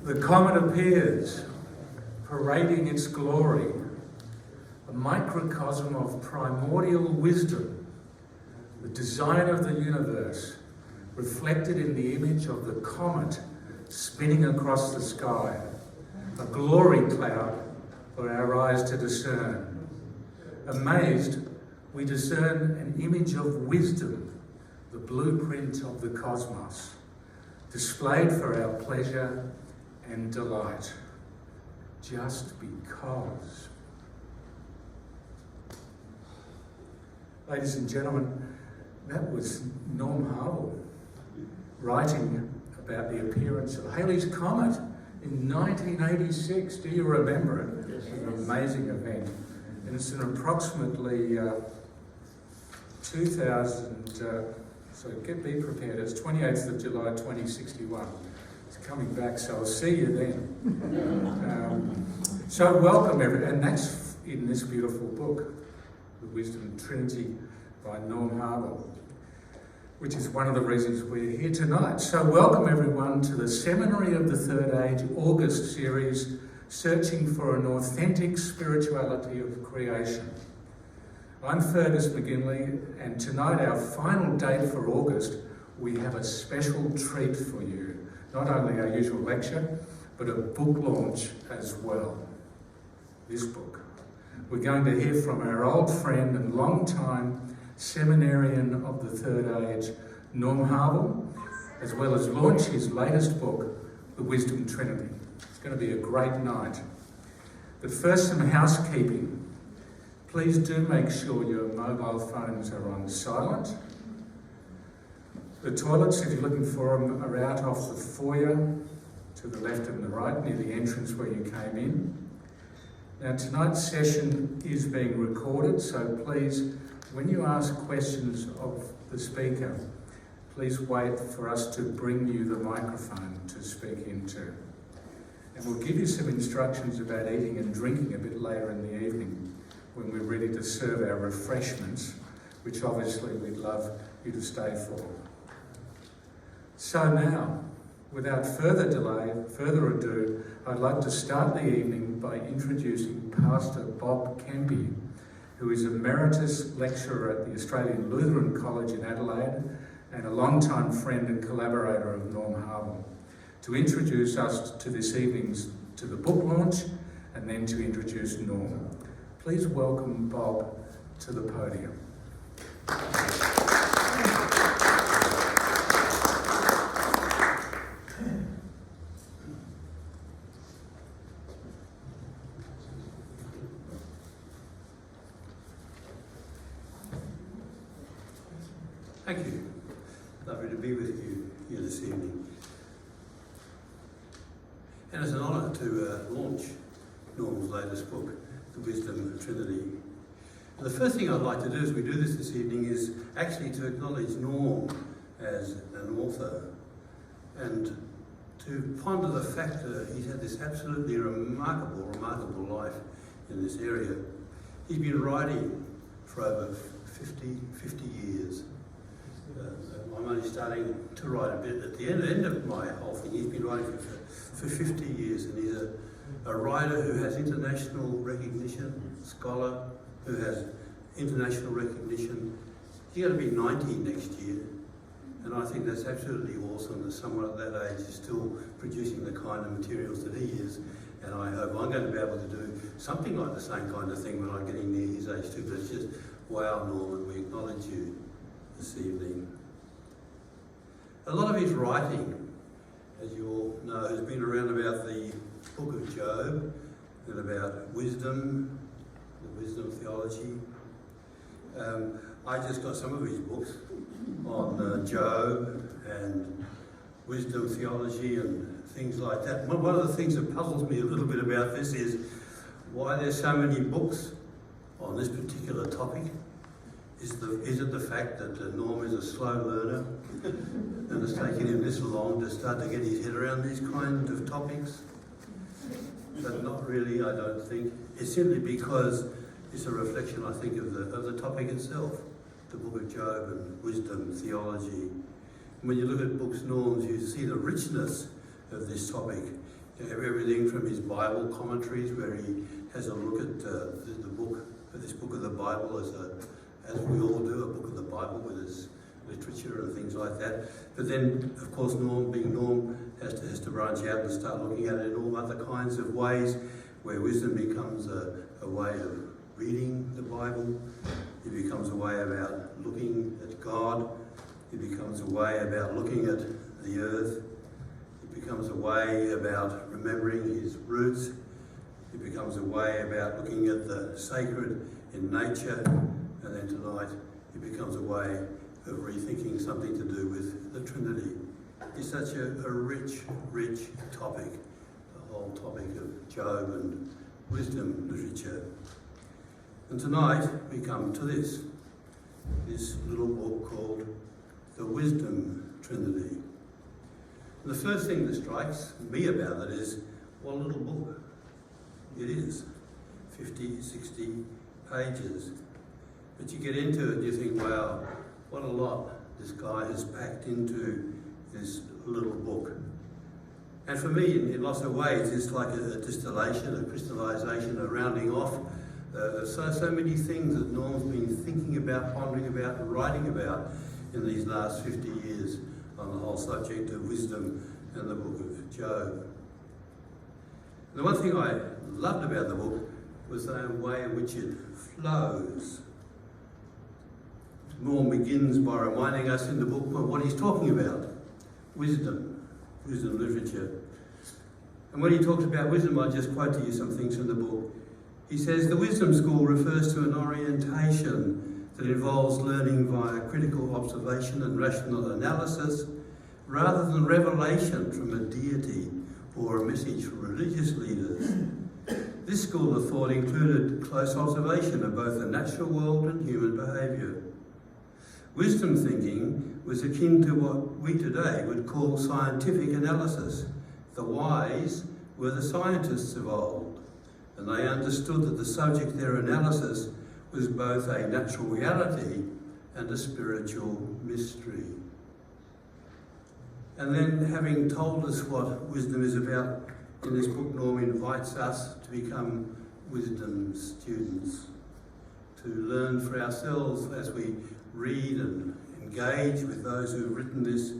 The comet appears, parading its glory, a microcosm of primordial wisdom, the design of the universe, reflected in the image of the comet spinning across the sky, a glory cloud for our eyes to discern. Amazed, we discern an image of wisdom, the blueprint of the cosmos, displayed for our pleasure and delight, just because. Ladies and gentlemen, that was Norm Habel writing about the appearance of Halley's Comet in 1986. Do you remember it? Yes. It was an amazing event. And it's in approximately 2000, so be prepared, it's 28th of July 2061. It's coming back, so I'll see you then. So welcome everyone, and that's in this beautiful book, The Wisdom Trinity by Norm Habel, which is one of the reasons we're here tonight. So welcome everyone to the Seminary of the Third Age August series, Searching for an Authentic Spirituality of Creation. I'm Fergus McGinley, and tonight, our final date for August, we have a special treat for you. Not only our usual lecture, but a book launch as well. This book. We're going to hear from our old friend and long-time seminarian of the Third Age, Norm Habel, as well as launch his latest book, The Wisdom Trinity. It's going to be a great night. But first, some housekeeping. Please do make sure your mobile phones are on silent. The toilets, if you're looking for them, are out off the foyer to the left and the right, near the entrance where you came in. Now, tonight's session is being recorded, so please, when you ask questions of the speaker, please wait for us to bring you the microphone to speak into. And we'll give you some instructions about eating and drinking a bit later in the evening when we're ready to serve our refreshments, which obviously we'd love you to stay for. So now, without further delay, further ado, I'd like to start the evening by introducing Pastor Bob Kempy, who is Emeritus Lecturer at the Australian Lutheran College in Adelaide and a long-time friend and collaborator of Norm Habel, to introduce us to this evening's, to the book launch, and then to introduce Norm. Please welcome Bob to the podium. Thank you. Lovely to be with you here this evening. And it's an honour to launch Norm's latest book, The Wisdom Trinity. And the first thing I'd like to do as we do this evening is actually to acknowledge Norm as an author and to ponder the fact that he's had this absolutely remarkable life in this area. He's been writing for over 50 years. I'm only starting to write a bit at the end of my whole thing. He's been writing for 50 years, and he's a writer who has international recognition, scholar who has international recognition. He's going to be 90 next year, and I think that's absolutely awesome that someone at that age is still producing the kind of materials that he is, and I hope I'm going to be able to do something like the same kind of thing when I'm getting near his age too. But it's just, wow, Norman, we acknowledge you this evening. A lot of his writing, as you all know, has been around about the book of Job and about wisdom, the wisdom theology. I just got some of his books on Job and wisdom theology and things like that. One of the things that puzzles me a little bit about this is why there's so many books on this particular topic. Is it the fact that Norm is a slow learner and it's taken him this long to start to get his head around these kind of topics? But not really, I don't think. It's simply because it's a reflection, I think, of the topic itself, the book of Job and wisdom, theology. When you look at books, Norm's, you see the richness of this topic everything from his Bible commentaries, where he has a look at the book, this book of the Bible, as we all do, a book of the Bible with its literature and things like that. But then, of course, Norm, being Norm, has to branch out and start looking at it in all other kinds of ways, where wisdom becomes a way of reading the Bible. It becomes a way about looking at God. It becomes a way about looking at the earth. It becomes a way about remembering his roots. It becomes a way about looking at the sacred in nature. And then tonight, it becomes a way of rethinking something to do with the Trinity. It's such a rich, rich topic, the whole topic of Job and wisdom literature. And tonight, we come to this little book called the Wisdom Trinity. And the first thing that strikes me about it is, what a little book it is. 50, 60 pages. But you get into it and you think, wow, what a lot this guy has packed into this little book. And for me, in lots of ways, it's like a distillation, a crystallization, a rounding off of so many things that Norm's been thinking about, pondering about, and writing about in these last 50 years on the whole subject of wisdom and the book of Job. And the one thing I loved about the book was the way in which it flows. Norm begins by reminding us in the book what he's talking about. Wisdom literature. And when he talks about wisdom, I'll just quote to you some things from the book. He says, the wisdom school refers to an orientation that involves learning via critical observation and rational analysis, rather than revelation from a deity or a message from religious leaders. This school of thought included close observation of both the natural world and human behaviour. Wisdom thinking was akin to what we today would call scientific analysis. The wise were the scientists of old, and they understood that the subject of their analysis was both a natural reality and a spiritual mystery. And then, having told us what wisdom is about, in this book, Norm invites us to become wisdom students, to learn for ourselves as we read and engage with those who have written this,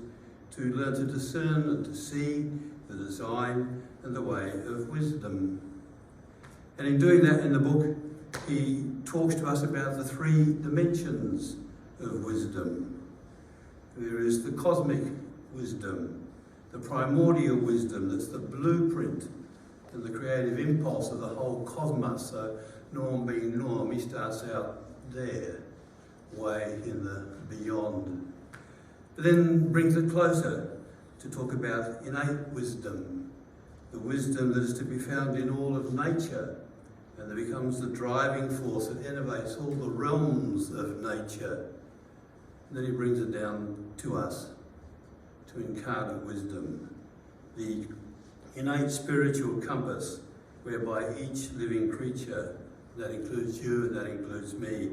to learn to discern and to see the design and the way of wisdom. And in doing that in the book, he talks to us about the three dimensions of wisdom. There is the cosmic wisdom, the primordial wisdom that's the blueprint and the creative impulse of the whole cosmos. So Norm being Norm, he starts out there, way in the beyond. But then brings it closer to talk about innate wisdom, the wisdom that is to be found in all of nature, and that becomes the driving force that innovates all the realms of nature. And then he brings it down to us, to incarnate wisdom, the innate spiritual compass whereby each living creature, that includes you and that includes me,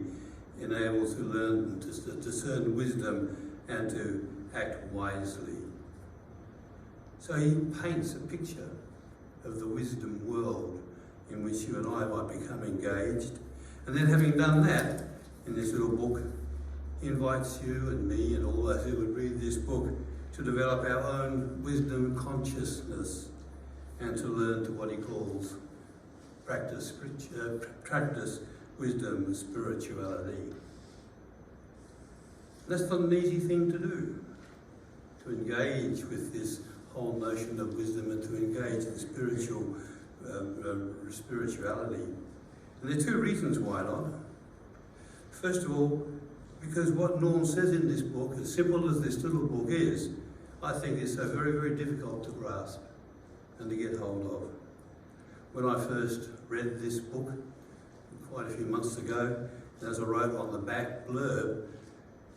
enables to learn to discern wisdom and to act wisely. So he paints a picture of the wisdom world in which you and I might become engaged. And then, having done that in this little book, he invites you and me and all those who would read this book to develop our own wisdom consciousness and to learn to what he calls practice wisdom spirituality. That's not an easy thing to do, to engage with this whole notion of wisdom and to engage in spirituality. And there are two reasons why not. First of all, because what Norm says in this book, as simple as this little book is, I think is so very, very difficult to grasp and to get hold of. When I first read this book quite a few months ago, and as I wrote on the back blurb,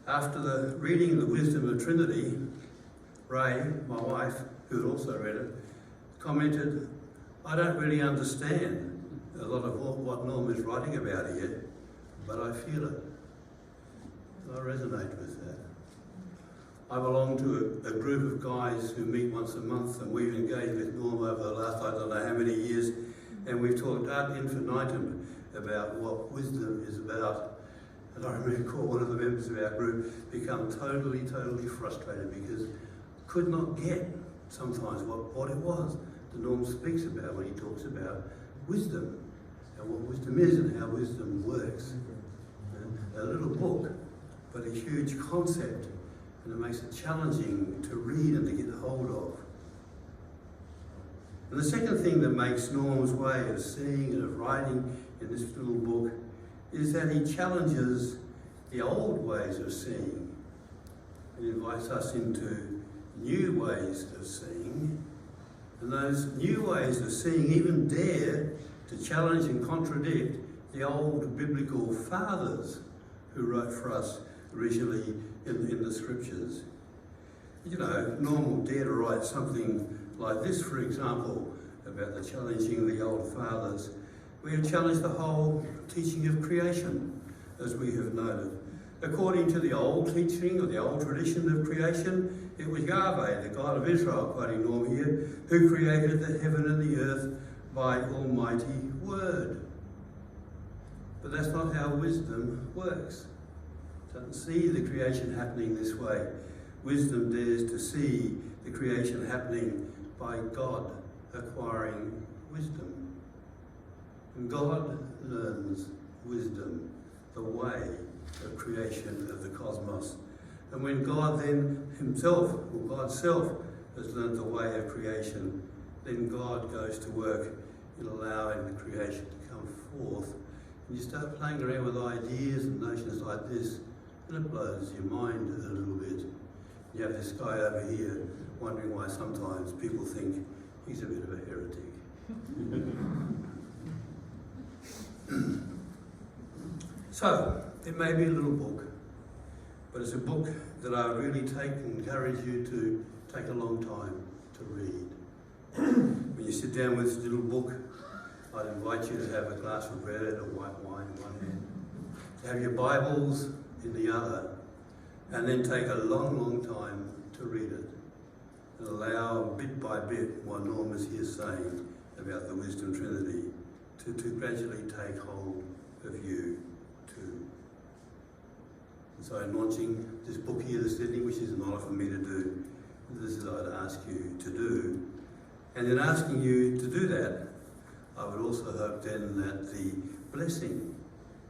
after the reading the Wisdom of Trinity, Ray, my wife, who had also read it, commented, I don't really understand a lot of what Norm is writing about here, but I feel it. And I resonate with that. I belong to a group of guys who meet once a month, and we've engaged with Norm over the last I don't know how many years, and we've talked ad infinitum about what wisdom is about. And I recall one of the members of our group become totally frustrated because could not get sometimes what it was that Norm speaks about when he talks about wisdom and what wisdom is and how wisdom works. A little book, but a huge concept, and it makes it challenging to read and to get hold of. And the second thing that makes Norm's way of seeing and of writing in this little book is that he challenges the old ways of seeing and invites us into new ways of seeing. And those new ways of seeing even dare to challenge and contradict the old biblical fathers who wrote for us originally in the scriptures. You know, Norm will dare to write something like this, for example, about the challenging the old fathers. We have challenged the whole teaching of creation, as we have noted. According to the old teaching or the old tradition of creation, it was Yahweh, the God of Israel, quoting Norm here, who created the heaven and the earth by almighty word. But that's not how wisdom works. It doesn't see the creation happening this way. Wisdom dares to see the creation happening by God acquiring wisdom. And God learns wisdom, the way of creation of the cosmos. And when God then himself, or God's self, has learned the way of creation, then God goes to work in allowing the creation to come forth. And you start playing around with ideas and notions like this, and it blows your mind a little bit. You have this guy over here wondering why sometimes people think he's a bit of a heretic. So, it may be a little book, but it's a book that I really encourage you to take a long time to read. When you sit down with this little book, I'd invite you to have a glass of bread or white wine in one hand, to have your Bibles in the other, and then take a long time to read it. And allow bit by bit what Norm is here saying about the Wisdom Trinity to gradually take hold of you too. And so in launching this book here this evening, which is an honour for me to do, this is what I'd ask you to do. And in asking you to do that, I would also hope then that the blessing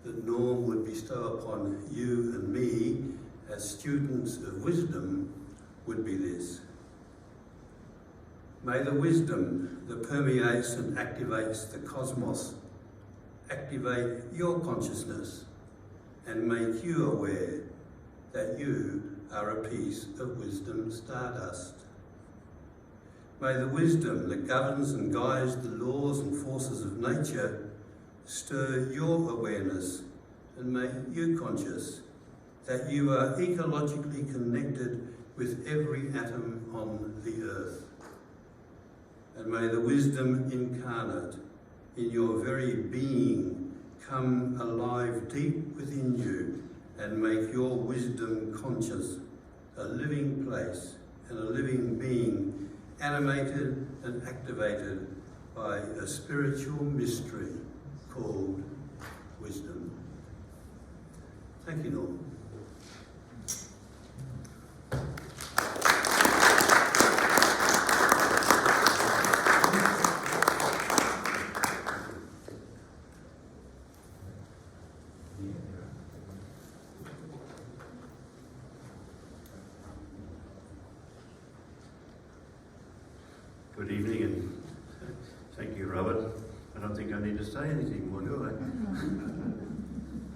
that Norm would bestow upon you and me as students of wisdom would be this. May the wisdom that permeates and activates the cosmos activate your consciousness and make you aware that you are a piece of wisdom stardust. May the wisdom that governs and guides the laws and forces of nature stir your awareness and make you conscious that you are ecologically connected with every atom on the earth. And may the wisdom incarnate in your very being come alive deep within you and make your wisdom conscious, a living place and a living being, animated and activated by a spiritual mystery called wisdom. Thank you, Norm. Good evening, and thank you, Robert. I don't think I need to say anything more, do I?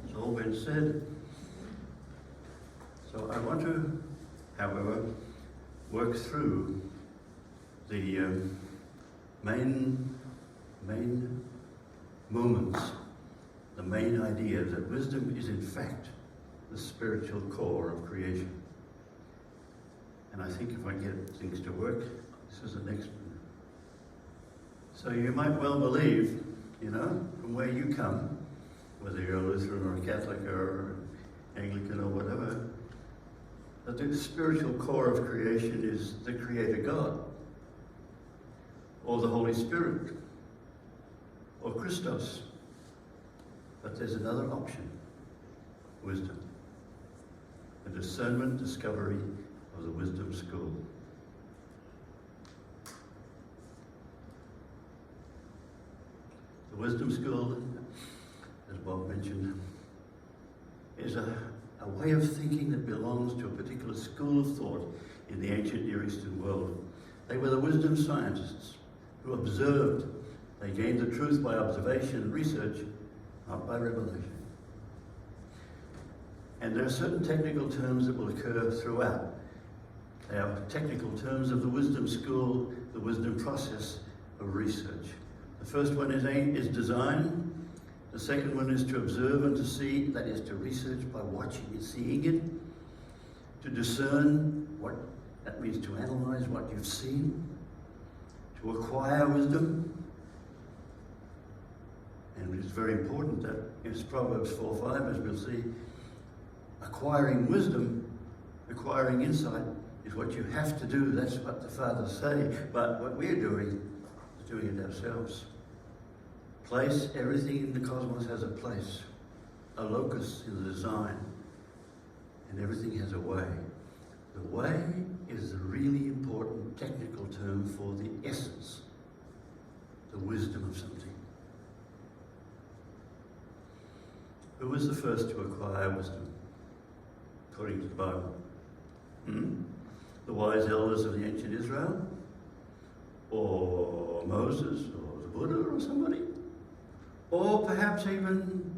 It's all been said. So I want to, however, work through the main moments, the main idea that wisdom is in fact the spiritual core of creation. And I think if I get things to work, this is the next one. So you might well believe, you know, from where you come, whether you're a Lutheran or a Catholic or Anglican or whatever, that the spiritual core of creation is the Creator God, or the Holy Spirit, or Christos. But there's another option: wisdom. A discernment discovery of the wisdom school. The wisdom school, as Bob mentioned, is a way of thinking that belongs to a particular school of thought in the ancient Near Eastern world. They were the wisdom scientists who observed. They gained the truth by observation and research, not by revelation. And there are certain technical terms that will occur throughout. They are technical terms of the wisdom school, the wisdom process of research. The first one is design. The second one is to observe and to see, that is to research by watching and seeing it. To discern, what that means to analyze what you've seen. To acquire wisdom. And it's very important that in Proverbs 4:5, as we'll see, acquiring wisdom, acquiring insight is what you have to do. That's what the fathers say. But what we're doing is doing it ourselves. Place, everything in the cosmos has a place, a locus in the design, and everything has a way. The way is the really important technical term for the essence, the wisdom of something. Who was the first to acquire wisdom, according to the Bible? The wise elders of the ancient Israel? Or Moses, or the Buddha, or somebody? Or perhaps even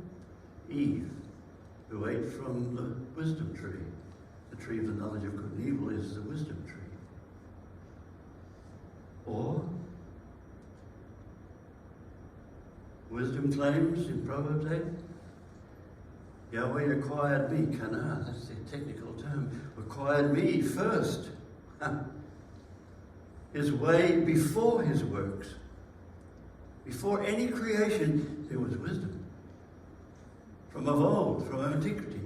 Eve, who ate from the wisdom tree. The tree of the knowledge of good and evil is the wisdom tree. Or wisdom claims in Proverbs 8, Yahweh acquired me, Kana, that's the technical term, acquired me first. His way before his works. Before any creation, there was wisdom. From of old, from antiquity,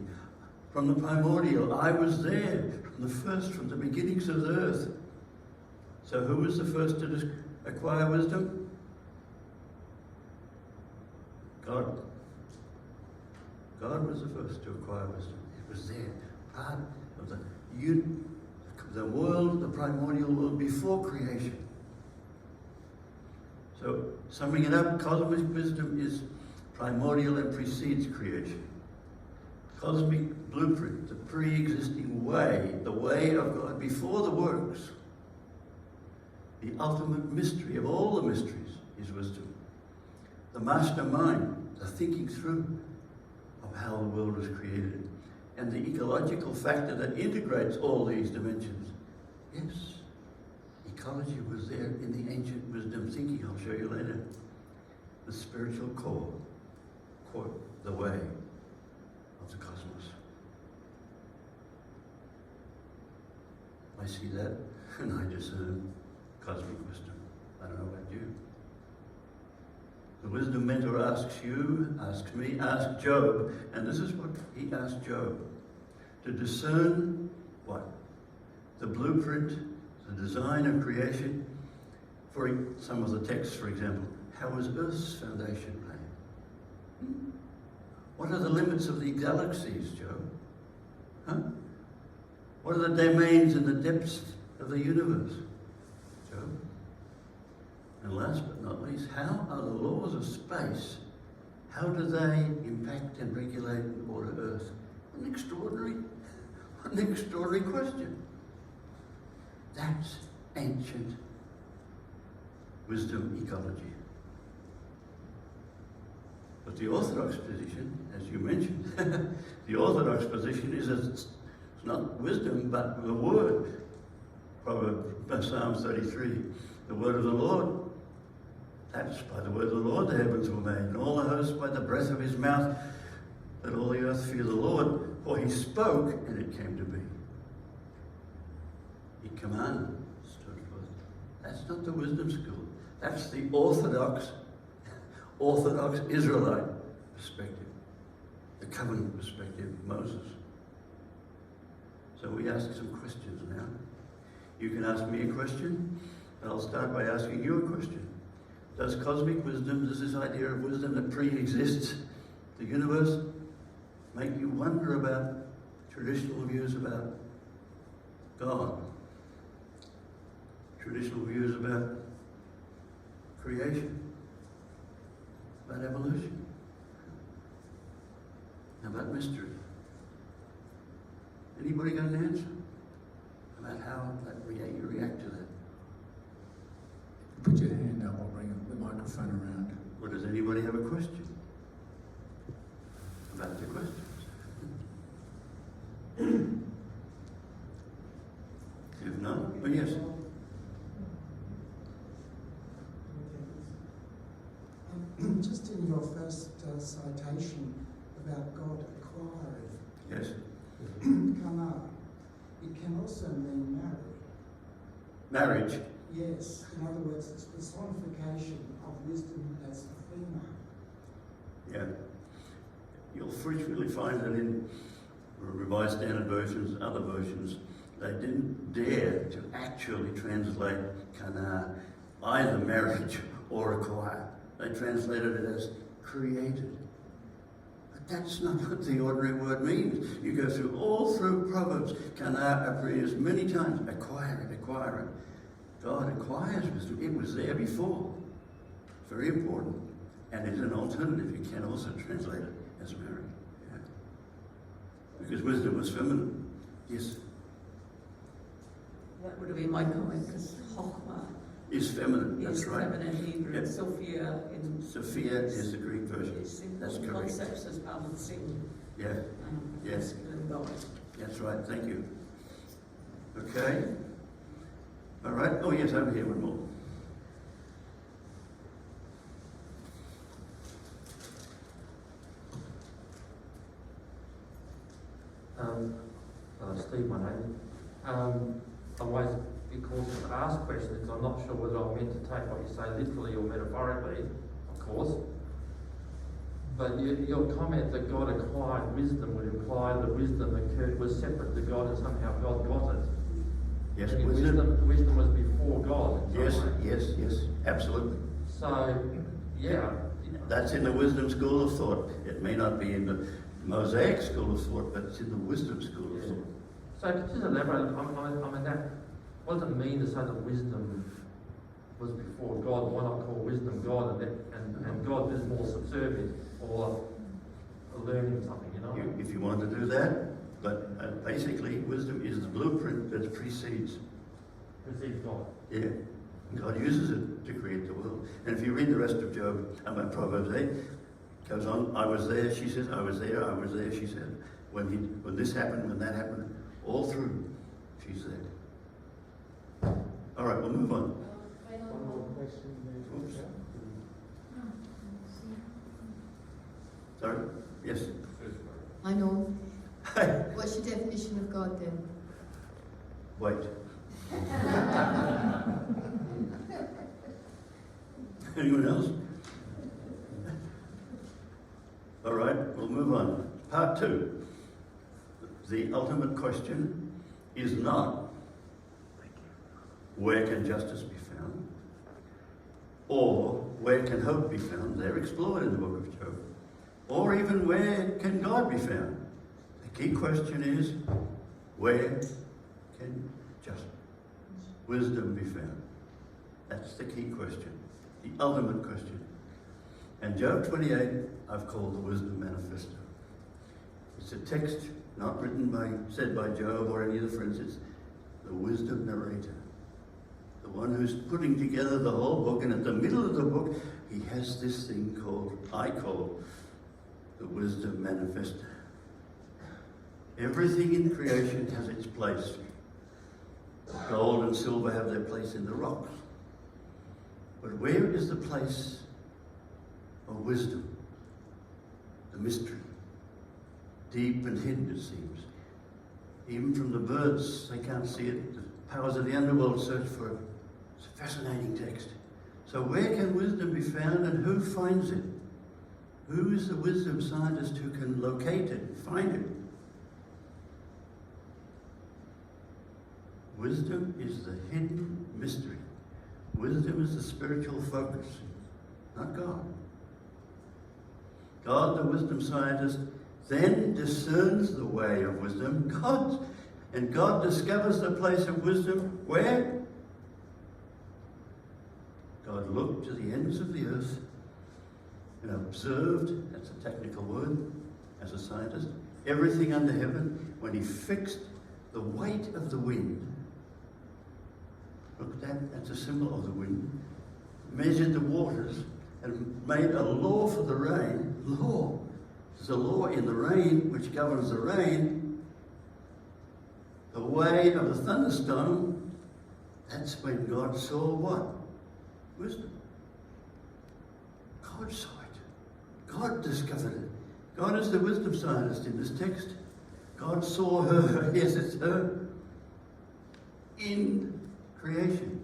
from the primordial, I was there, from the first, from the beginnings of the earth. So who was the first to acquire wisdom? God. God was the first to acquire wisdom. It was there, part of the world, the primordial world before creation. So, summing it up, cosmic wisdom is primordial and precedes creation. Cosmic blueprint, the pre-existing way, the way of God before the works. The ultimate mystery of all the mysteries is wisdom. The mastermind, the thinking through of how the world was created. And the ecological factor that integrates all these dimensions. Yes, ecology was there in the ancient wisdom thinking, I'll show you later. The spiritual core, quote, the way of the cosmos. I see that and I discern cosmic wisdom. I don't know about you. The wisdom mentor asks you, asks me, asks Job, and this is what he asked Job. To discern what? The blueprint, the design of creation. For some of the texts, for example, how was Earth's foundation laid? What are the limits of the galaxies, Job? Huh? What are the domains and the depths of the universe, Job? And last but not least, how are the laws of space, how do they impact and regulate and order Earth? An extraordinary question. That's ancient wisdom ecology. But the orthodox position, as you mentioned, the orthodox position is that it's not wisdom, but the word. Proverbs, Psalm 33, the word of the Lord. That's by the word of the Lord the heavens were made, and all the hosts by the breath of his mouth. Let all the earth fear the Lord, for he spoke, and it came to be. He commanded. That's not the wisdom school. That's the orthodox Israelite perspective, the covenant perspective of Moses. So we ask some questions now. You can ask me a question, and I'll start by asking you a question. Does cosmic wisdom, does this idea of wisdom that pre-exists the universe, make you wonder about traditional views about God? Traditional views about creation? About evolution? About mystery? Anybody got an answer about how you react to that? Put your hand up, I'll bring the microphone around. Or does anybody have a question about the questions? If not, oh yes. Just in your first citation about God acquiring, Yes. kana, it can also mean marriage. Marriage. Yes, in other words, it's personification of wisdom as a female. Yeah. You'll frequently find that in Revised Standard Versions, other versions, they didn't dare to actually translate kana either marriage or acquire. They translated it as created. But that's not what the ordinary word means. You go through all through Proverbs, kana appears many times, acquire it. God acquires wisdom. It was there before. Very important. And it's an alternative. You can also translate it as marriage. Yeah. Because wisdom was feminine. Yes. That would have been my comment, because Chokhmah Is feminine. That's is right. feminine Hebrew, Yep. and Sophia in Sophia is the Greek version. is in That's correct. concepts as part of the same Yeah. Yes. masculine God. That's right. Thank you. Okay. All right. Oh yes, over here one more. Steve, my name. I'm always, because of ask questions, I'm not sure whether I'm meant to take what you say literally or metaphorically, of course. But your comment that God acquired wisdom would imply that wisdom occurred was separate to God and somehow God got it. Yes, And wisdom. wisdom was before God. in some Yes, way. yes, absolutely. So, yeah. That's in the wisdom school of thought. It may not be in the Mosaic school of thought, but it's in the wisdom school of Yeah. thought. So could you just elaborate on that? What does it mean to say that wisdom was before God? Why not call wisdom God and God is more subservient or learning something, you know? If you want to do that, but basically wisdom is the blueprint that precedes. Precedes God. Yeah. God uses it to create the world. And if you read the rest of Proverbs 8, goes on, I was there, she says, I was there, she said. When this happened, when that happened, all through, she's there. All right, we'll move on. One more question there. Oops. Sorry? Yes. I know. Hey, What's your definition of God then? wait. Anyone else? All right, we'll move on. Part 2. The ultimate question is not where can justice be found or where can hope be found. They're explored in the book of Job. Or even where can God be found. The key question is where can justice, wisdom be found? That's the key question, the ultimate question. And Job 28, I've called the Wisdom Manifesto. It's a text not said by Job or any of the friends. It's the wisdom narrator, the one who's putting together the whole book. And at the middle of the book, he has this thing I call the Wisdom Manifesto. Everything in creation has its place. Gold and silver have their place in the rocks. But where is the place of wisdom? The mystery. Deep and hidden, it seems. Even from the birds, they can't see it. The powers of the underworld search for it. It's a fascinating text. So where can wisdom be found and who finds it? Who is the wisdom scientist who can locate it, find it? Wisdom is the hidden mystery. Wisdom is the spiritual focus, not God. God, the wisdom scientist, then discerns the way of wisdom. God discovers the place of wisdom where? God looked to the ends of the earth and observed, that's a technical word, as a scientist, everything under heaven. When he fixed the weight of the wind, look, that's a symbol of the wind, measured the waters and made a law for the rain. Law. There's a law in the rain which governs the rain. The way of the thunderstorm, that's when God saw what? Wisdom. God saw it. God discovered it. God is the wisdom scientist in this text. God saw her, yes, it's her, in creation.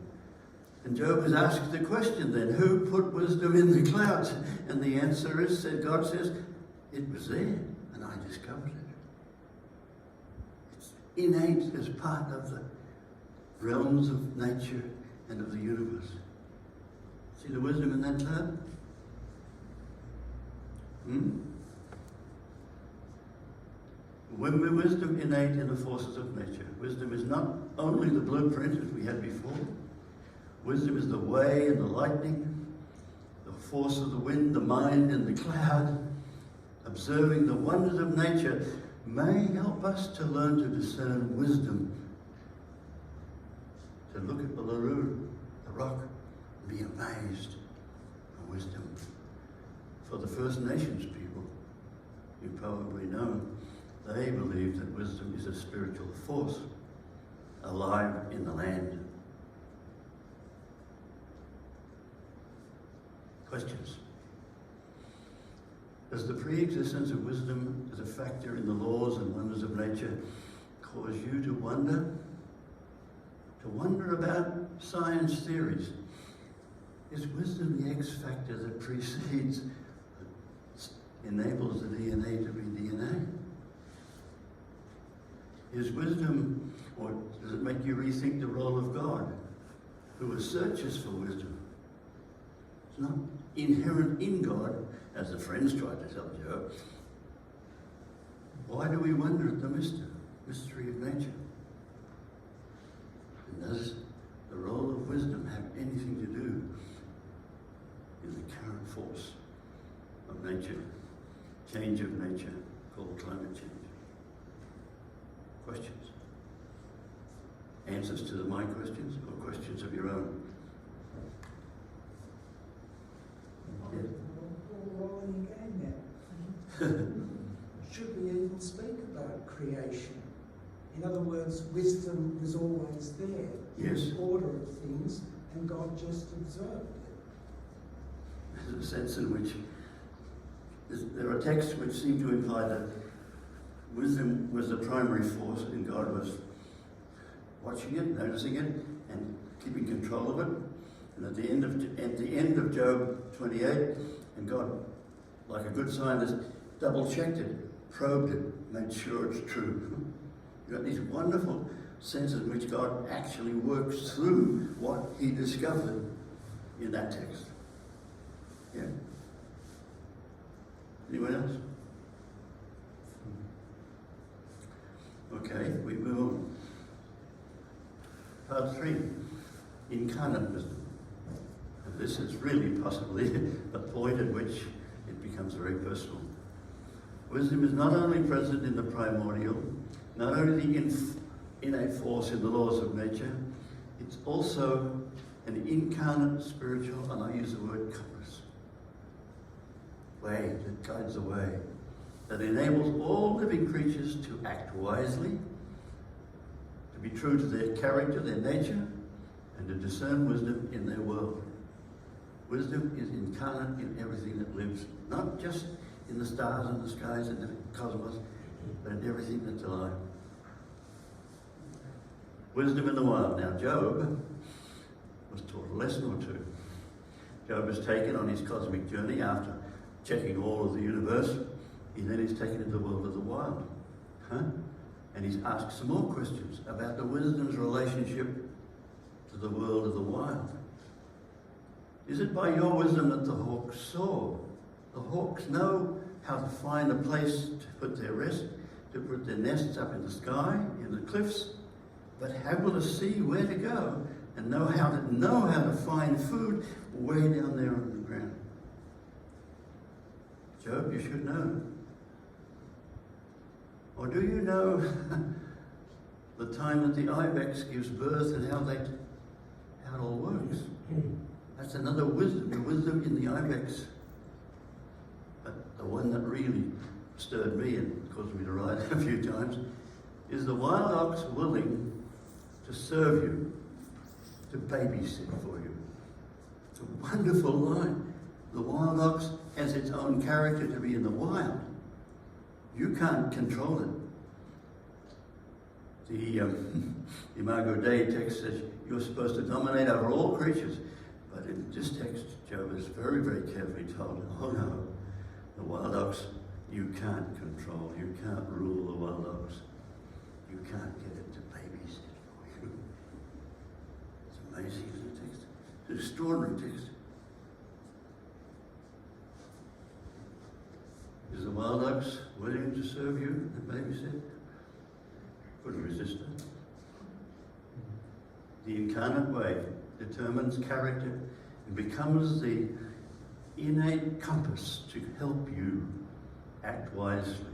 And Job is asked the question then, who put wisdom in the clouds? And the answer is, God says, it was there, and I discovered it. It's innate as part of the realms of nature and of the universe. See the wisdom in that cloud? When we're wisdom innate in the forces of nature, wisdom is not only the blueprint as we had before. Wisdom is the way and the lightning, the force of the wind, the mind and the cloud. Observing the wonders of nature may help us to learn to discern wisdom. To look at the Larue, the rock, and be amazed at wisdom. For the First Nations people, you probably know, they believe that wisdom is a spiritual force alive in the land. Questions? Does the pre-existence of wisdom as a factor in the laws and wonders of nature cause you to wonder? To wonder about science theories? Is wisdom the X factor that precedes, that enables the DNA to be DNA? Is wisdom, or does it make you rethink the role of God, who searches for wisdom? It's not inherent in God, as the friends tried to tell Job. Why do we wonder at the mystery of nature? And does the role of wisdom have anything to do in the current force of nature, change of nature, called climate change? Questions? Answers to my questions, or questions of your own? Yeah. Rolling again now. Should we even speak about creation? In other words, wisdom was always there. Yes. The order of things, and God just observed it. There's a sense in which there are texts which seem to imply that wisdom was the primary force and God was watching it, noticing it, and keeping control of it. And at the end of Job 28, and God, like a good scientist, double-checked it, probed it, made sure it's true. You've got these wonderful senses in which God actually works through what he discovered in that text. Yeah? Anyone else? Okay, we move on. Part 3, incarnate wisdom. And this is really possibly the point at which it becomes very personal. Wisdom is not only present in the primordial, not only the innate force in the laws of nature, it's also an incarnate spiritual, and I use the word compass, way that guides the way, that enables all living creatures to act wisely, to be true to their character, their nature, and to discern wisdom in their world. Wisdom is incarnate in everything that lives, not just in the stars and the skies and the cosmos, but in everything that's alive. Wisdom in the wild. Now, Job was taught a lesson or two. Job is taken on his cosmic journey after checking all of the universe. He then is taken into the world of the wild. And he's asked some more questions about the wisdom's relationship to the world of the wild. Is it by your wisdom that the hawks soar? The hawks know how to find a place to put their rest, to put their nests up in the sky, in the cliffs, but Habel to see where to go and know how to find food way down there on the ground. Job, you should know. Or do you know the time that the ibex gives birth and how it all works? That's another wisdom, the wisdom in the ibex. But the one that really stirred me and caused me to write a few times is the wild ox willing to serve you, to babysit for you. It's a wonderful line. The wild ox has its own character to be in the wild. You can't control it. The Imago Dei text says you're supposed to dominate over all creatures, but in this text, Job is very, very carefully told, oh no, the wild ox you can't control, you can't rule the wild ox, you can't get it to babysit for you. It's amazing, isn't it? Text? It's an extraordinary text. Is the wild ox willing to serve you and babysit? Couldn't resist it. The incarnate way determines character and becomes the innate compass to help you act wisely.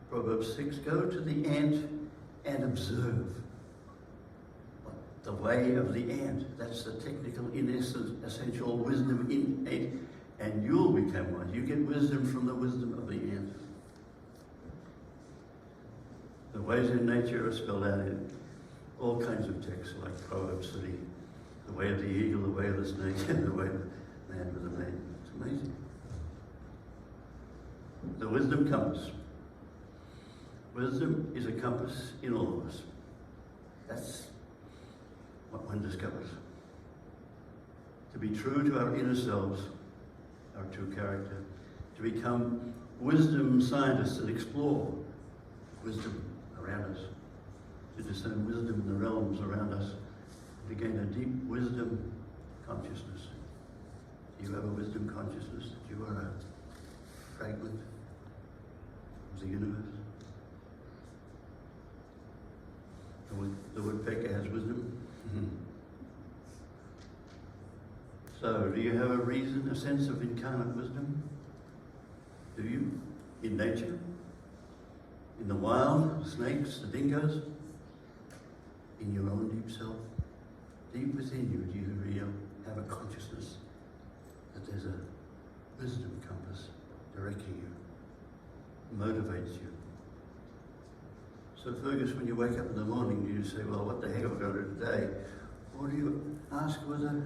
Proverbs 6, go to the ant and observe. The way of the ant, that's the technical, in essence, essential wisdom innate, and you'll become wise. You get wisdom from the wisdom of the ant. The ways in nature are spelled out in all kinds of texts, like Proverbs 3, the way of the eagle, the way of the snake, and the way of the man with the maiden. It's amazing. The wisdom compass. Wisdom is a compass in all of us. That's what one discovers. To be true to our inner selves, our true character, to become wisdom scientists and explore wisdom around us, to discern wisdom in the realms around us, to gain a deep wisdom consciousness. Do you have a wisdom consciousness that you are a fragment of the universe? The woodpecker has wisdom. So, do you have a reason, a sense of incarnate wisdom? Do you? In nature? In the wild, the snakes, the dingoes? In your own deep self? Deep within you, do you really have a consciousness that there's a wisdom compass directing you, motivates you? So Fergus, when you wake up in the morning, do you say, well, what the heck have I got to do today? Or do you ask whether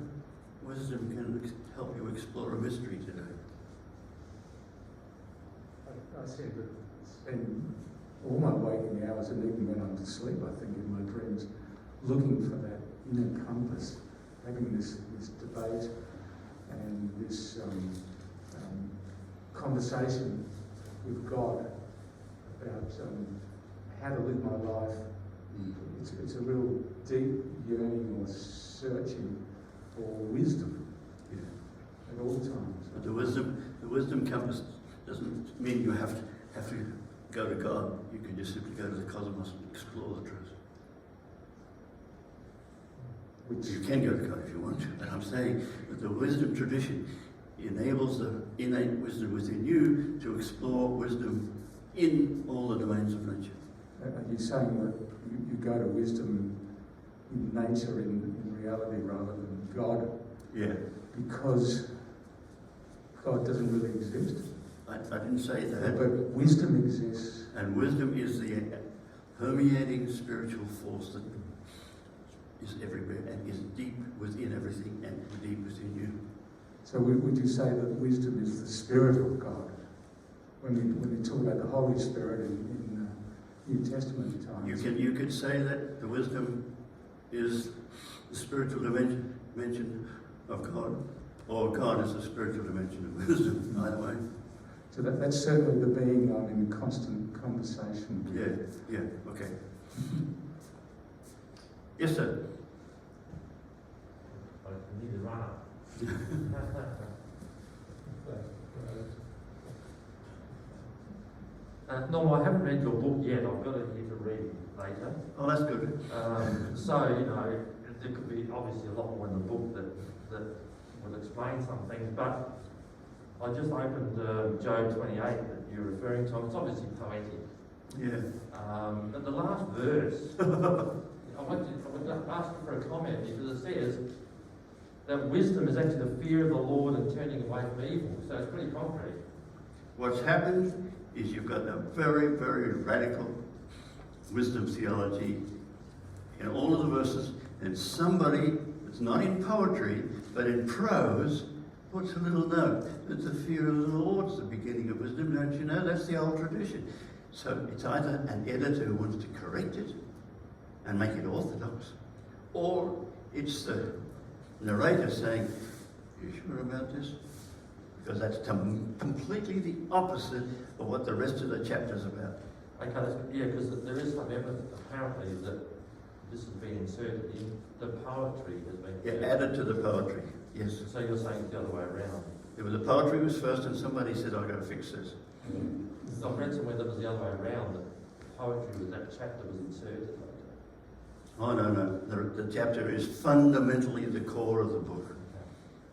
wisdom can help you explore a mystery today? I said that spend all my waking hours and even when I'm asleep, I think in my dreams, looking for that inner compass, having this debate and this conversation with God about how to live my life. It's a real deep yearning or searching for wisdom at all times. But the wisdom compass doesn't mean you have to go to God. You can just simply go to the cosmos and explore the truth. You can go to God if you want to, but I'm saying that the wisdom tradition enables the innate wisdom within you to explore wisdom in all the domains of nature. Are you saying that you go to wisdom in nature, in reality, rather than God? Yeah. Because God doesn't really exist? I didn't say that. But wisdom exists. And wisdom is the permeating spiritual force that is everywhere and is deep within everything and deep within you. So would you say that wisdom is the Spirit of God? When we talk about the Holy Spirit in New Testament times. You could say that the wisdom is the spiritual dimension of God, or God is the spiritual dimension of wisdom, either way. So that's certainly the being I'm in constant conversation with. Yeah, okay. Yes, sir. I need to run up. No, I haven't read your book yet. I've got it here to read later. Oh, that's good. So, there could be obviously a lot more in the book that would explain some things, but I just opened Job 28 that you're referring to. It's obviously poetic. Yeah. But the last verse, I would ask you for a comment, because it says that wisdom is actually the fear of the Lord and turning away from evil. So it's pretty concrete. What's happened is you've got a very, very radical wisdom theology in all of the verses, and somebody that's not in poetry but in prose puts a little note that the fear of the Lord's the beginning of wisdom. Don't you know? That's the old tradition. So it's either an editor who wants to correct it and make it orthodox, or it's the narrator saying, "You sure about this?" Because that's completely the opposite of what the rest of the chapter's about. Okay, that's good. Yeah, because there is some evidence apparently that this has been inserted in the poetry has been inserted. Yeah, added to the poetry, yes. So you're saying it's the other way around. It was the poetry was first, and somebody said, "I've got to fix this." So I've read somewhere that was the other way around, that poetry was that chapter was inserted later. Oh, no. The chapter is fundamentally the core of the book.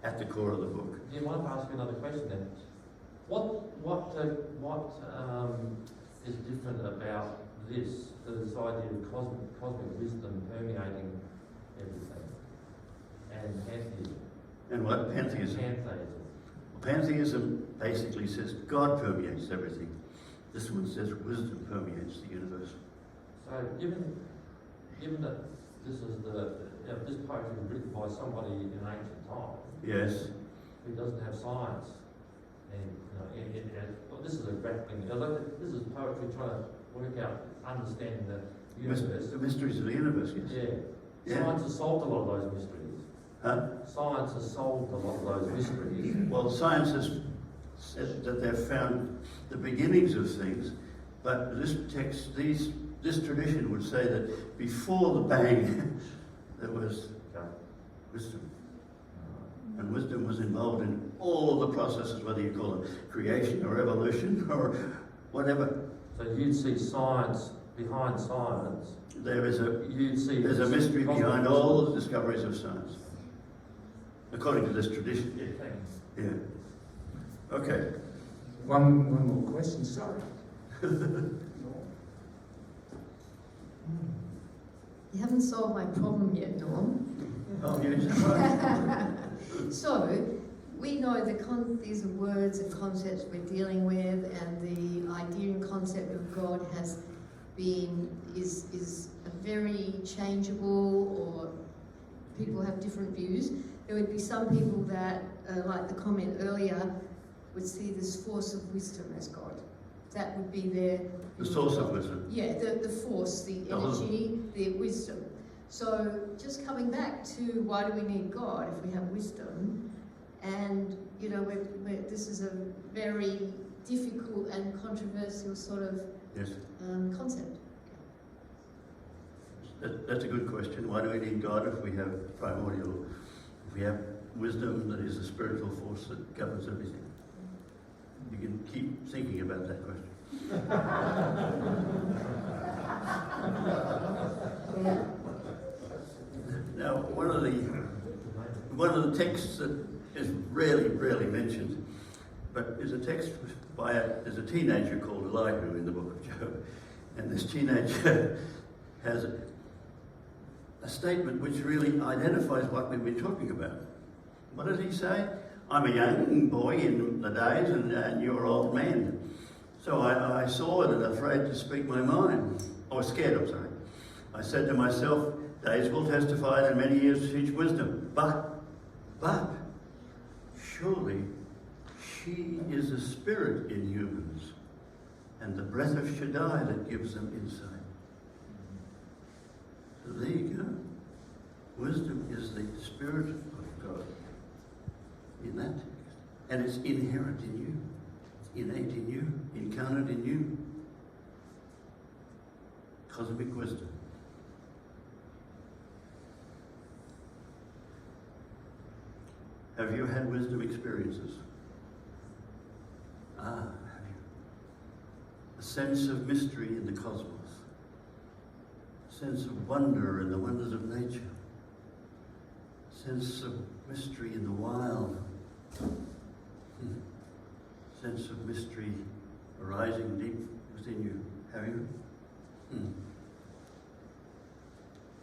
At the core of the book. Do you mind if I ask you another question then? What is different about this idea of cosmic wisdom permeating everything, and pantheism? And what? Pantheism. Pantheism. Pantheism basically says God permeates everything. This one says wisdom permeates the universe. So given that this is this poetry was written by somebody in ancient times, Yes. who doesn't have science, and this is a grappling. This is poetry trying to work out, understanding the universe. The mysteries of the universe, yes. Yeah. Science has solved a lot of those mysteries. Huh? Science has solved a lot of those mysteries. Well, science has said that they've found the beginnings of things, but this text, this tradition would say that before the bang, there was wisdom. And wisdom was involved in all of the processes, whether you call it creation or evolution or whatever. So you'd see science behind science. There's There's a mystery behind all the discoveries of science, according to this tradition. Yeah, thanks. Yeah. Okay. One more question, sorry. You haven't solved my problem yet, Norm. Oh, yes. So, we know these are words and concepts we're dealing with, and the idea and concept of God is a very changeable, or people have different views. There would be some people that, like the comment earlier, would see this force of wisdom as God. That would be their... The source of wisdom. Yeah, the force, the energy, the wisdom. So just coming back to why do we need God if we have wisdom? And, this is a very difficult and controversial sort of Yes. concept. That's a good question. Why do we need God if we have primordial, if we have wisdom that is a spiritual force that governs everything? You can keep thinking about that question. Now, one of the texts that is rarely mentioned, but is a text there's a teenager called Elihu in the book of Job, and this teenager has a statement which really identifies what we've been talking about. What does he say? I'm a young boy in the days, and you're an old man. So I saw it and afraid to speak my mind. I was scared, I'm sorry. I said to myself, days will testify and many years teach wisdom. But, surely she is a spirit in humans, and the breath of Shaddai that gives them insight. So there you go. Wisdom is the spirit of God in that text, and it's inherent in you. innate in you, incarnate in you. Cosmic wisdom. Have you had wisdom experiences? Have you? A sense of mystery in the cosmos. A sense of wonder in the wonders of nature. A sense of mystery in the wild. Sense of mystery arising deep within you. Have you? And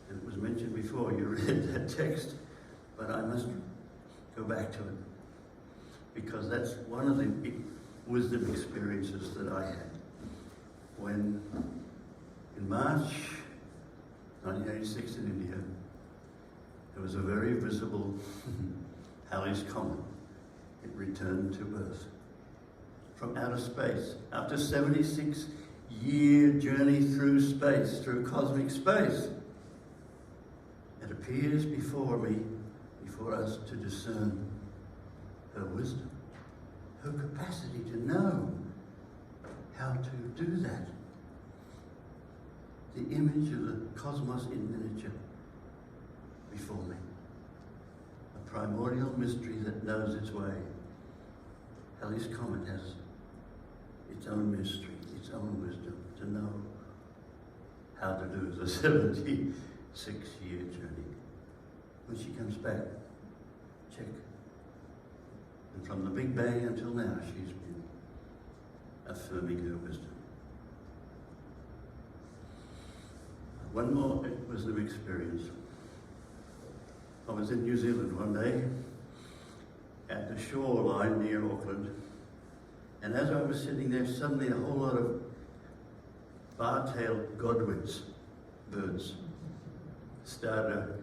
it was mentioned before, you read that text, but I must go back to it, because that's one of the big wisdom experiences that I had when, in March 1986 in India, there was a very visible Halley's Comet. It returned to Earth from outer space after 76-year journey through space, through cosmic space. It appears before me, before us, to discern her wisdom, her capacity to know how to do that. The image of the cosmos in miniature before me. A primordial mystery that knows its way. Halley's Comet has its own mystery, its own wisdom to know how to do the 76-year journey. When she comes back, check. And from the Big Bang until now, she's been affirming her wisdom. One more wisdom experience. I was in New Zealand one day at the shoreline near Auckland, and as I was sitting there, suddenly a whole lot of bar-tailed godwits, birds, started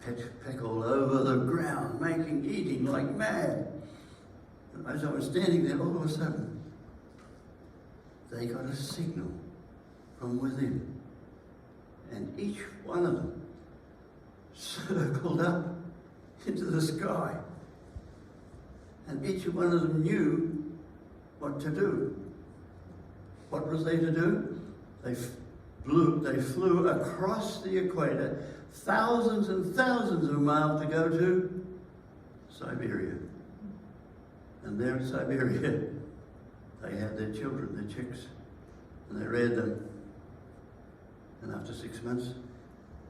to peck all over the ground, eating like mad. And as I was standing there, all of a sudden, they got a signal from within. And each one of them circled up into the sky. And each one of them knew what to do. What was they to do? They flew across the equator, thousands and thousands of miles to go to Siberia. And there in Siberia, they had their children, their chicks, and they reared them. And after 6 months,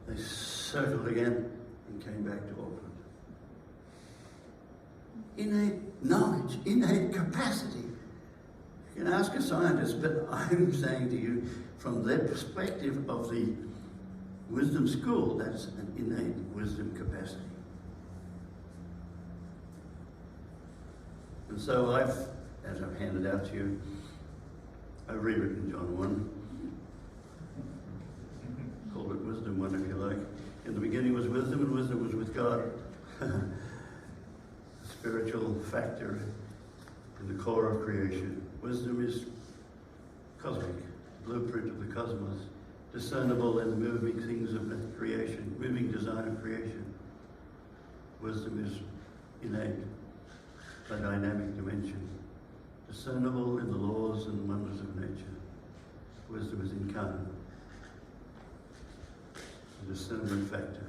they circled again and came back to Auckland. Innate knowledge, innate capacity. You can ask a scientist, but I'm saying to you, from their perspective of the wisdom school, that's an innate wisdom capacity. And so as I've handed out to you, I've rewritten John 1. Call it Wisdom 1 if you like. In the beginning was wisdom, and wisdom was with God. Spiritual factor in the core of creation. Wisdom is cosmic, blueprint of the cosmos, discernible in the moving things of creation, moving design of creation. Wisdom is innate, a dynamic dimension, discernible in the laws and wonders of nature. Wisdom is incarnate, a discernment factor,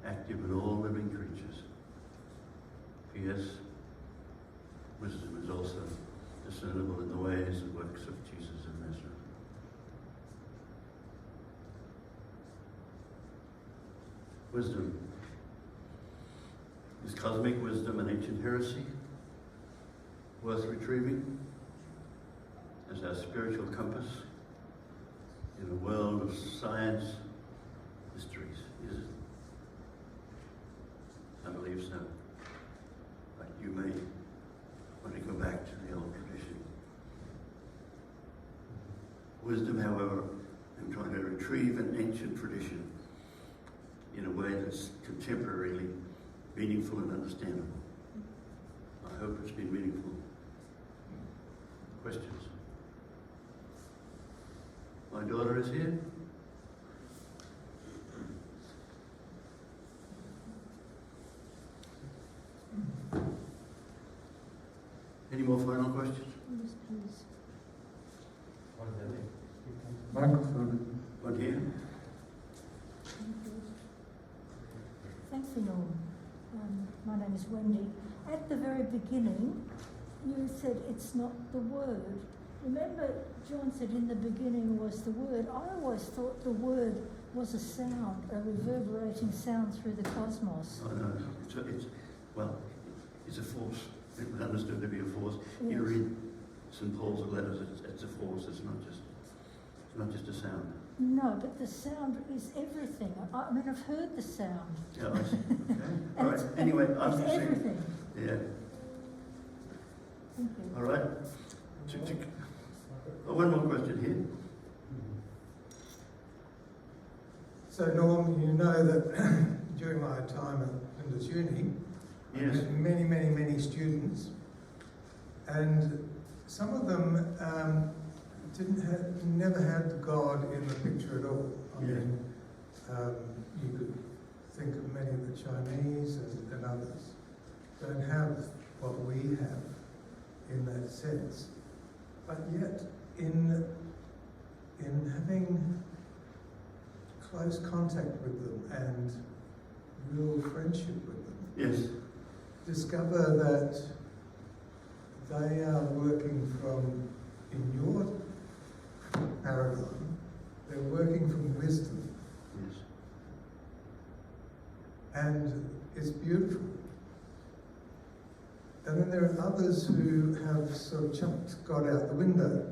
active in all living creatures. P.S. Wisdom is also discernible in the ways and works of Jesus of Nazareth. Wisdom. Is cosmic wisdom an ancient heresy worth retrieving as our spiritual compass in a world of science mysteries? Is it? I believe so. But you may want to go back to the old tradition. Wisdom, however, I'm trying to retrieve an ancient tradition in a way that's contemporarily meaningful and understandable. I hope it's been meaningful. Questions? My daughter is here. Any more final questions? please. One there. Microphone. One here. Thank you, Norm. My name is Wendy. At the very beginning, you said it's not the word. Remember, John said in the beginning was the word. I always thought the word was a sound, a reverberating sound through the cosmos. Oh, no. It's a force. It was understood to be a force. Yes. You read St. Paul's letters, it's a force, it's not just a sound. No, but the sound is everything. I mean, I've heard the sound. Yeah, I see. Okay. All And right. it's- Anyway, it's I'm just saying. everything. Yeah. Thank you. All right. Oh, one more question here. So Norm, you know that during my time at Flinders Uni, Yes. I met many students, and some of them never had God in the picture at all. I mean, you could think of many of the Chinese and others don't have what we have in that sense, but yet in having close contact with them and real friendship with them, Yes. discover that they are working from, in your paradigm, they're working from wisdom, Yes. and it's beautiful. And then there are others who have sort of chucked God out the window.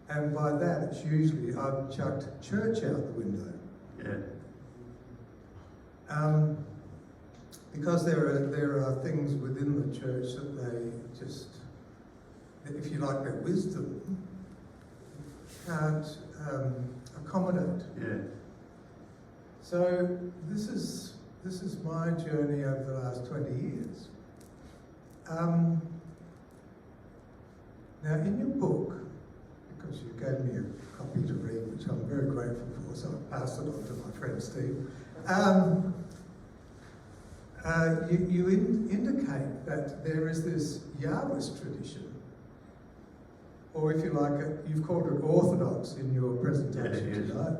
And by that, it's usually I've chucked church out the window. Yeah. Because there are things within the church that they just, if you like, their wisdom can't accommodate. Yeah. So this is my journey over the last 20 years. Now, in your book, because you gave me a copy to read, which I'm very grateful for, so I passed it on to my friend Steve. You indicate that there is this Yahwist tradition, or if you like it, you've called it Orthodox in your presentation tonight,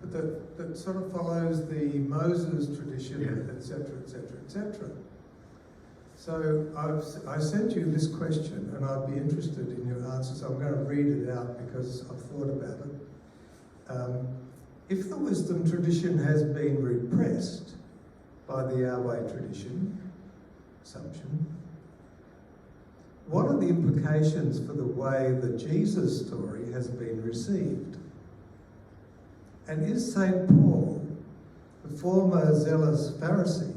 but that sort of follows the Moses tradition, etc., etc., etc. So I sent you this question, and I'd be interested in your answers. I'm going to read it out because I've thought about it. If the wisdom tradition has been repressed by the Yahweh tradition, assumption, what are the implications for the way the Jesus story has been received? And is St. Paul, the former zealous Pharisee,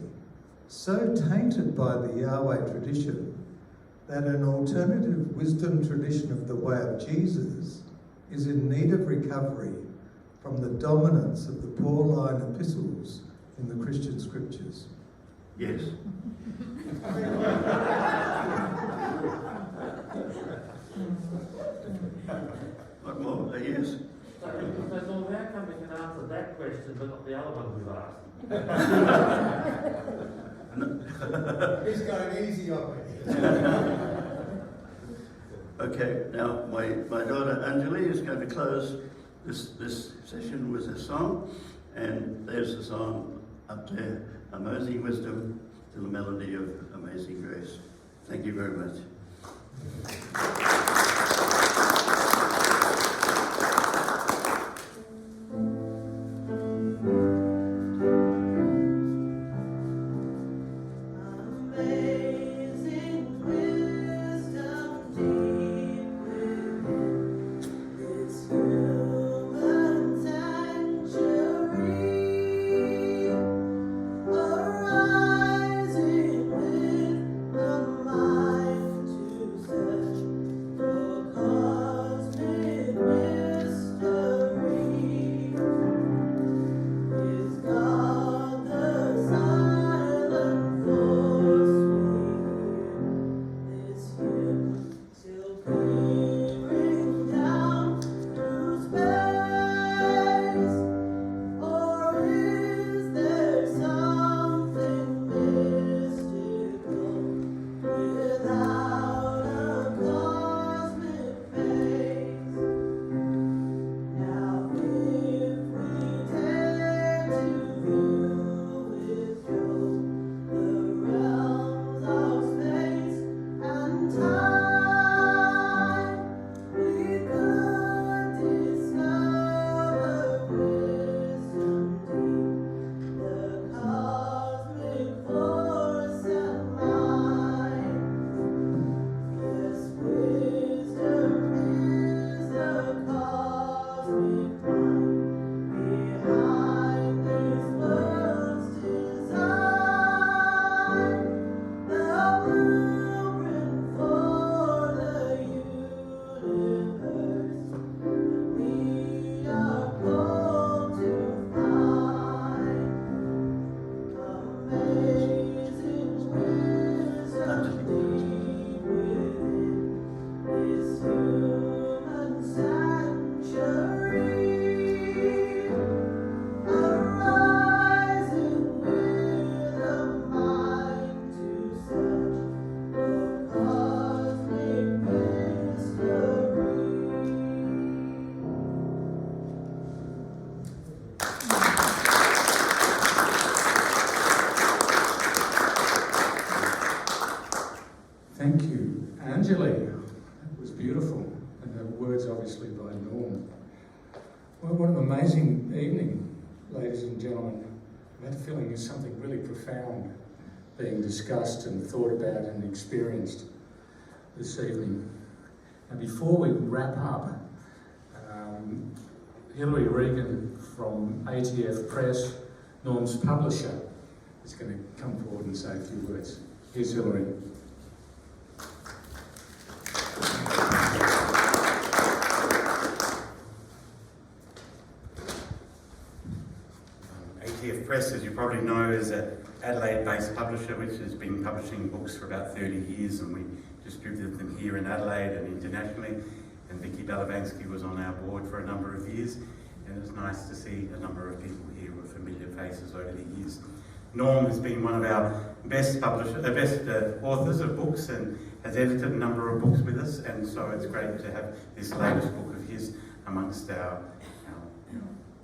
so tainted by the Yahweh tradition that an alternative wisdom tradition of the way of Jesus is in need of recovery from the dominance of the Pauline epistles in the Christian scriptures? Yes. What more? Yes. So Norm, how come we can answer that question but not the other one we've asked? He's going easy on me. Okay, now my daughter Anjali is going to close this session with a song, and there's the song up there, Amazing Wisdom to the melody of Amazing Grace. Thank you very much. Arising with the mind to search ladies and gentlemen, I had a feeling there's something really profound being discussed and thought about and experienced this evening. And before we wrap up, Hilary Regan from ATF Press, Norm's publisher, is going to come forward and say a few words. Here's Hilary. ATF Press, as you probably know, is an Adelaide-based publisher which has been publishing books for about 30 years, and we distributed them here in Adelaide and internationally. And Vicky Balabansky was on our board for a number of years, and it was nice to see a number of people here with familiar faces over the years. Norm has been one of our best authors of books and has edited a number of books with us, and so it's great to have this latest book of his amongst our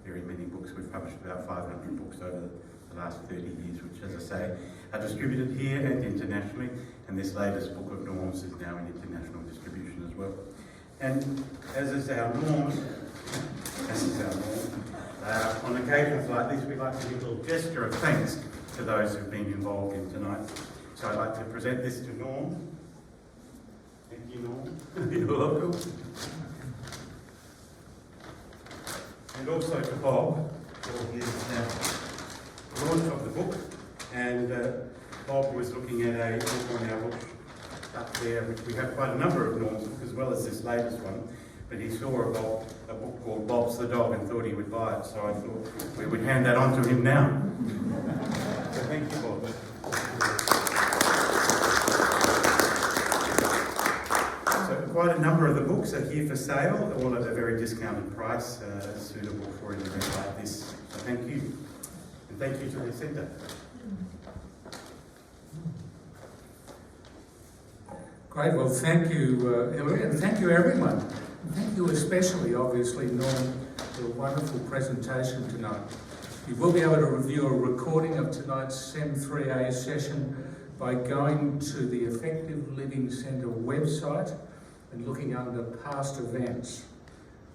very many books. We've published about 500 books over the last 30 years, which, as I say, are distributed here and internationally, and this latest book of Norm's is now in international distribution as well. And as is our norm, on occasions like this, we like to give a little gesture of thanks to those who've been involved in tonight. So I'd like to present this to Norm. Thank you, Norm. You're welcome. And also to Bob for his launch of the book. And Bob was looking at a book on our book up there, which we have quite a number of Norm's books, as well as this latest one. But he saw a book called Bob's the Dog and thought he would buy it, so I thought we would hand that on to him now. So thank you, Bob. So quite a number of the books are here for sale, all at a very discounted price, suitable for an event like this. So thank you. And thank you to the Centre. Great, well thank you Hilary, and thank you everyone. And thank you especially, obviously, Norm, for a wonderful presentation tonight. You will be able to review a recording of tonight's Sem3A session by going to the Effective Living Centre website and looking under past events.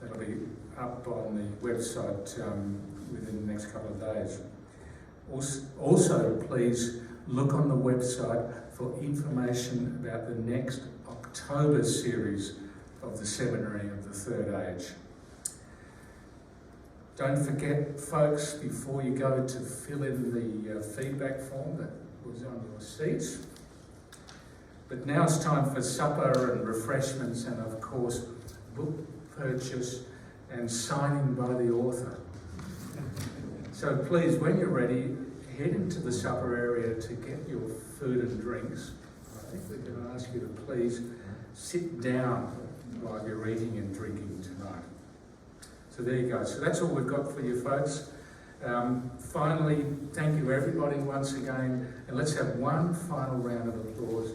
That'll be up on the website within the next couple of days. Also, please look on the website for information about the next October series of the Seminary of the Third Age. Don't forget, folks, before you go, to fill in the feedback form that was on your seats. But now it's time for supper and refreshments and, of course, book purchase and signing by the author. So please, when you're ready, head into the supper area to get your food and drinks. I think we're going to ask you to please sit down while you're eating and drinking tonight. So there you go. So that's all we've got for you, folks. Finally, thank you everybody once again, and let's have one final round of applause